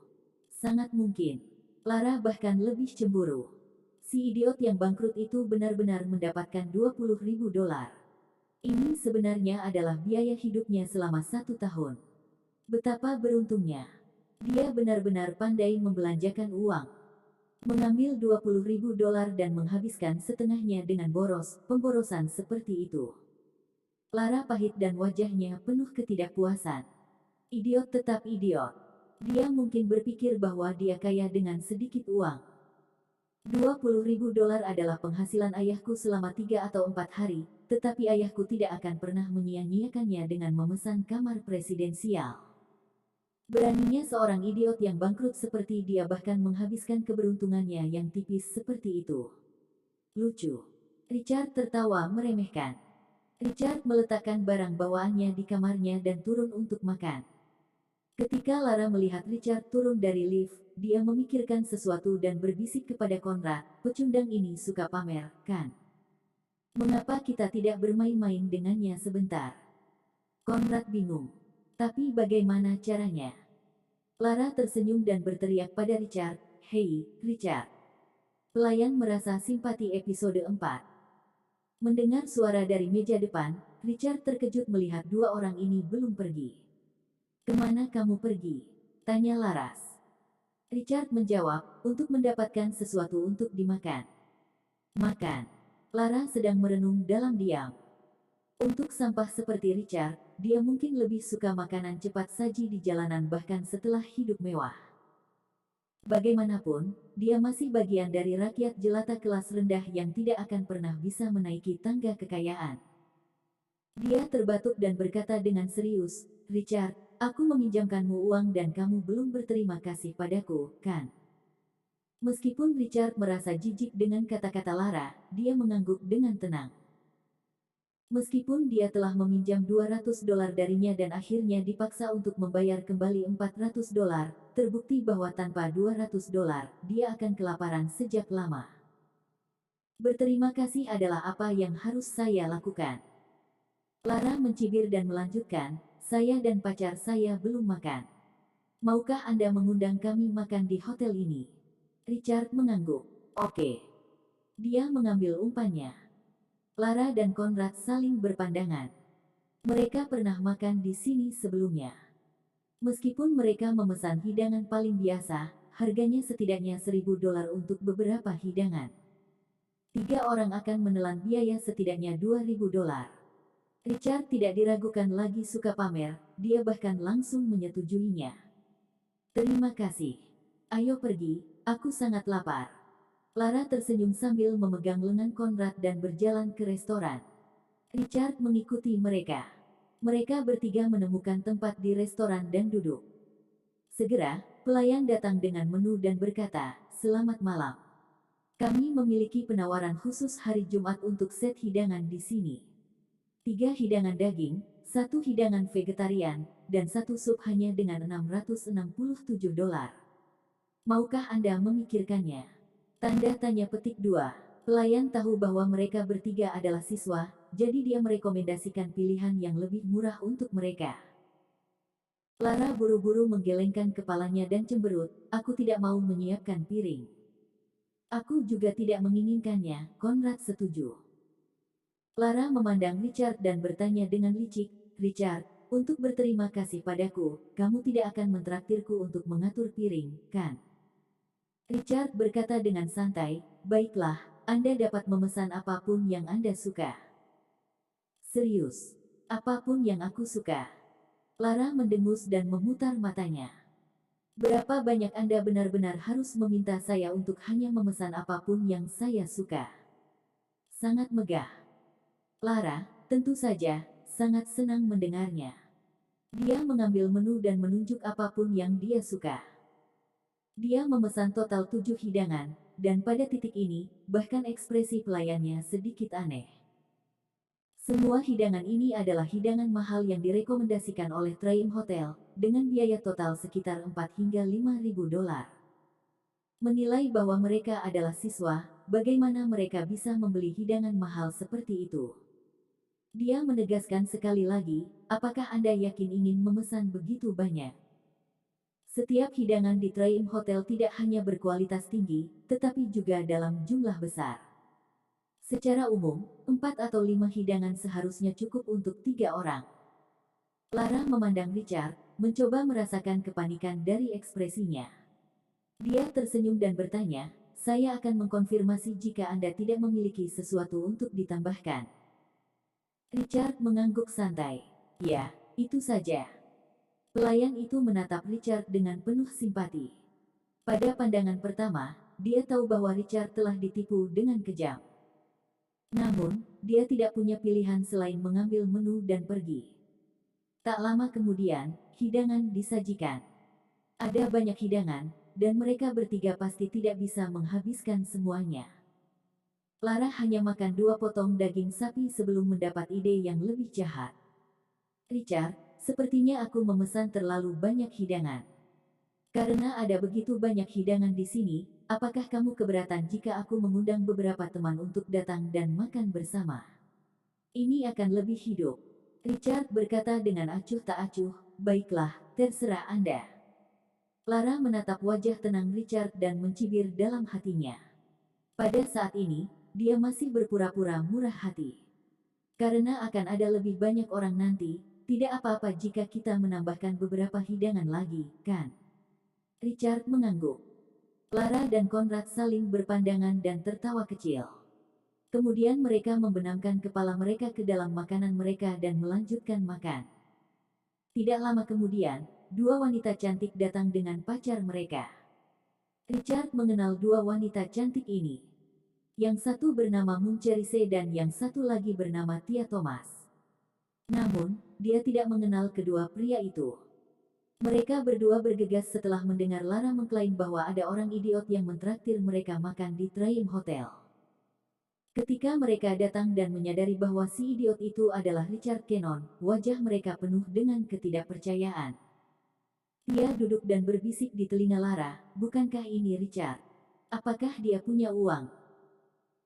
Sangat mungkin. Lara bahkan lebih cemburu. Si idiot yang bangkrut itu benar-benar mendapatkan 20.000 dolar. Ini sebenarnya adalah biaya hidupnya selama 1 tahun. Betapa beruntungnya. Dia benar-benar pandai membelanjakan uang. Mengambil 20.000 dolar dan menghabiskan setengahnya dengan pemborosan seperti itu. Lara pahit dan wajahnya penuh ketidakpuasan. Idiot tetap idiot. Dia mungkin berpikir bahwa dia kaya dengan sedikit uang. 20.000 dolar adalah penghasilan ayahku selama 3 atau 4 hari, tetapi ayahku tidak akan pernah menyia-nyiakannya dengan memesan kamar presidensial. Beraninya seorang idiot yang bangkrut seperti dia bahkan menghabiskan keberuntungannya yang tipis seperti itu. Lucu. Richard tertawa meremehkan. Richard meletakkan barang bawaannya di kamarnya dan turun untuk makan. Ketika Lara melihat Richard turun dari lift, dia memikirkan sesuatu dan berbisik kepada Konrad, "Pecundang ini suka pamer, kan? Mengapa kita tidak bermain-main dengannya sebentar?" Konrad bingung. Tapi bagaimana caranya? Lara tersenyum dan berteriak pada Richard, "Hei, Richard." Pelayan merasa simpati episode 4. Mendengar suara dari meja depan, Richard terkejut melihat dua orang ini belum pergi. "Kemana kamu pergi?" tanya Laras. Richard menjawab, "Untuk mendapatkan sesuatu untuk dimakan." "Makan?" Lara sedang merenung dalam diam. Untuk sampah seperti Richard, dia mungkin lebih suka makanan cepat saji di jalanan bahkan setelah hidup mewah. Bagaimanapun, dia masih bagian dari rakyat jelata kelas rendah yang tidak akan pernah bisa menaiki tangga kekayaan. Dia terbatuk dan berkata dengan serius, "Richard, aku meminjamkanmu uang dan kamu belum berterima kasih padaku, kan?" Meskipun Richard merasa jijik dengan kata-kata Lara, dia mengangguk dengan tenang. Meskipun dia telah meminjam $200 darinya dan akhirnya dipaksa untuk membayar kembali $400, terbukti bahwa tanpa $200, dia akan kelaparan sejak lama. Berterima kasih adalah apa yang harus saya lakukan. Lara mencibir dan melanjutkan, saya dan pacar saya belum makan. Maukah Anda mengundang kami makan di hotel ini? Richard mengangguk. Oke. Dia mengambil umpannya. Lara dan Conrad saling berpandangan. Mereka pernah makan di sini sebelumnya. Meskipun mereka memesan hidangan paling biasa, harganya setidaknya $1.000 untuk beberapa hidangan. 3 orang akan menelan biaya setidaknya $2.000. Richard tidak diragukan lagi suka pamer, dia bahkan langsung menyetujuinya. Terima kasih. Ayo pergi, aku sangat lapar. Lara tersenyum sambil memegang lengan Conrad dan berjalan ke restoran. Richard mengikuti mereka. Mereka bertiga menemukan tempat di restoran dan duduk. Segera, pelayan datang dengan menu dan berkata, "Selamat malam. Kami memiliki penawaran khusus hari Jumat untuk set hidangan di sini. 3 hidangan daging, 1 hidangan vegetarian, dan 1 sup hanya dengan $667. Maukah Anda memikirkannya?" Tanda tanya petik 2. Pelayan tahu bahwa mereka bertiga adalah siswa, jadi dia merekomendasikan pilihan yang lebih murah untuk mereka. Lara buru-buru menggelengkan kepalanya dan cemberut, "Aku tidak mau menyiapkan piring." "Aku juga tidak menginginkannya," Conrad setuju. Lara memandang Richard dan bertanya dengan licik, "Richard, untuk berterima kasih padaku, kamu tidak akan mentraktirku untuk mengatur piring, kan?" Richard berkata dengan santai, "Baiklah, Anda dapat memesan apapun yang Anda suka." "Serius? Apapun yang aku suka?" Lara mendengus dan memutar matanya. "Berapa banyak Anda benar-benar harus meminta saya untuk hanya memesan apapun yang saya suka?" Sangat megah. Lara, tentu saja, sangat senang mendengarnya. Dia mengambil menu dan menunjuk apapun yang dia suka. Dia memesan total 7 hidangan, dan pada titik ini, bahkan ekspresi pelayannya sedikit aneh. Semua hidangan ini adalah hidangan mahal yang direkomendasikan oleh Triumph Hotel, dengan biaya total sekitar $4 hingga $5.000. Menilai bahwa mereka adalah siswa, bagaimana mereka bisa membeli hidangan mahal seperti itu? Dia menegaskan sekali lagi, "Apakah Anda yakin ingin memesan begitu banyak?" Setiap hidangan di Triumph Hotel tidak hanya berkualitas tinggi, tetapi juga dalam jumlah besar. Secara umum, 4 atau 5 hidangan seharusnya cukup untuk 3 orang. Lara memandang Richard, mencoba merasakan kepanikan dari ekspresinya. Dia tersenyum dan bertanya, "Saya akan mengkonfirmasi jika Anda tidak memiliki sesuatu untuk ditambahkan." Richard mengangguk santai. "Ya, itu saja." Pelayan itu menatap Richard dengan penuh simpati. Pada pandangan pertama, dia tahu bahwa Richard telah ditipu dengan kejam. Namun, dia tidak punya pilihan selain mengambil menu dan pergi. Tak lama kemudian, hidangan disajikan. Ada banyak hidangan, dan mereka bertiga pasti tidak bisa menghabiskan semuanya. Lara hanya makan 2 potong daging sapi sebelum mendapat ide yang lebih jahat. "Richard, sepertinya aku memesan terlalu banyak hidangan. Karena ada begitu banyak hidangan di sini, apakah kamu keberatan jika aku mengundang beberapa teman untuk datang dan makan bersama? Ini akan lebih hidup." Richard berkata dengan acuh tak acuh, "Baiklah, terserah Anda." Lara menatap wajah tenang Richard dan mencibir dalam hatinya. Pada saat ini, dia masih berpura-pura murah hati. Karena akan ada lebih banyak orang nanti, tidak apa-apa jika kita menambahkan beberapa hidangan lagi, kan? Richard mengangguk. Lara dan Conrad saling berpandangan dan tertawa kecil. Kemudian mereka membenamkan kepala mereka ke dalam makanan mereka dan melanjutkan makan. Tidak lama kemudian, 2 wanita cantik datang dengan pacar mereka. Richard mengenal 2 wanita cantik ini. Yang satu bernama Moon Cherise dan yang satu lagi bernama Tia Thomas. Namun, dia tidak mengenal kedua pria itu. Mereka berdua bergegas setelah mendengar Lara mengklaim bahwa ada orang idiot yang mentraktir mereka makan di Triumph Hotel. Ketika mereka datang dan menyadari bahwa si idiot itu adalah Richard Cannon, wajah mereka penuh dengan ketidakpercayaan. Dia duduk dan berbisik di telinga Lara, "Bukankah ini Richard? Apakah dia punya uang?"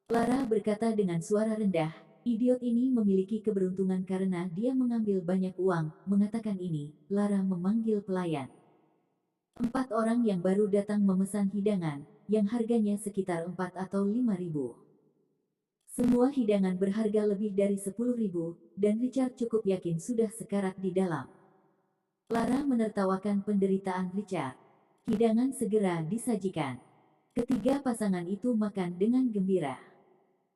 Lara berkata dengan suara rendah, "Idiot ini memiliki keberuntungan karena dia mengambil banyak uang." Mengatakan ini, Lara memanggil pelayan. 4 orang yang baru datang memesan hidangan, yang harganya sekitar 4 atau 5.000. Semua hidangan berharga lebih dari 10.000, dan Richard cukup yakin sudah sekarat di dalam. Lara menertawakan penderitaan Richard. Hidangan segera disajikan. Ketiga pasangan itu makan dengan gembira.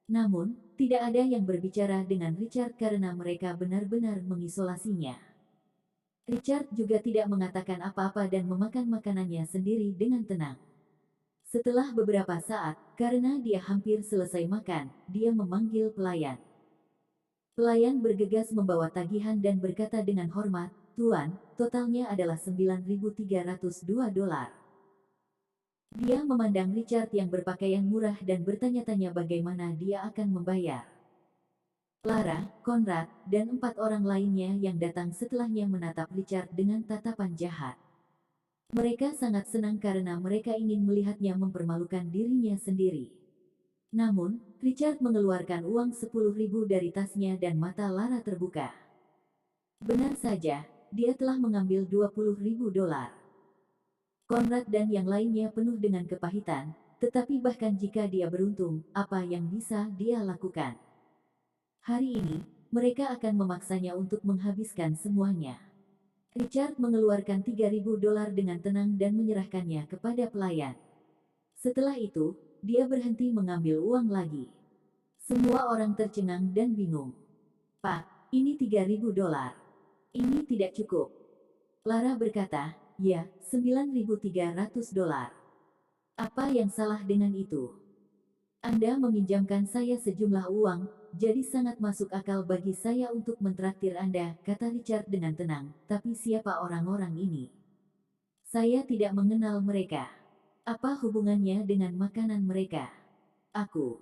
Namun, tidak ada yang berbicara dengan Richard karena mereka benar-benar mengisolasinya. Richard juga tidak mengatakan apa-apa dan memakan makanannya sendiri dengan tenang. Setelah beberapa saat, karena dia hampir selesai makan, dia memanggil pelayan. Pelayan bergegas membawa tagihan dan berkata dengan hormat, "Tuan, totalnya adalah $9.302. Dia memandang Richard yang berpakaian murah dan bertanya-tanya bagaimana dia akan membayar. Lara, Conrad, dan 4 orang lainnya yang datang setelahnya menatap Richard dengan tatapan jahat. Mereka sangat senang karena mereka ingin melihatnya mempermalukan dirinya sendiri. Namun, Richard mengeluarkan uang 10.000 dari tasnya dan mata Lara terbuka. Benar saja, dia telah mengambil $20.000. Conrad dan yang lainnya penuh dengan kepahitan, tetapi bahkan jika dia beruntung, apa yang bisa dia lakukan? Hari ini, mereka akan memaksanya untuk menghabiskan semuanya. Richard mengeluarkan $3.000 dengan tenang dan menyerahkannya kepada pelayan. Setelah itu, dia berhenti mengambil uang lagi. Semua orang tercengang dan bingung. "Pak, ini $3.000. Ini tidak cukup." Lara berkata, "Ya, $9.300. Apa yang salah dengan itu? Anda meminjamkan saya sejumlah uang, jadi sangat masuk akal bagi saya untuk mentraktir Anda," kata Richard dengan tenang. "Tapi siapa orang-orang ini? Saya tidak mengenal mereka. Apa hubungannya dengan makanan mereka? Aku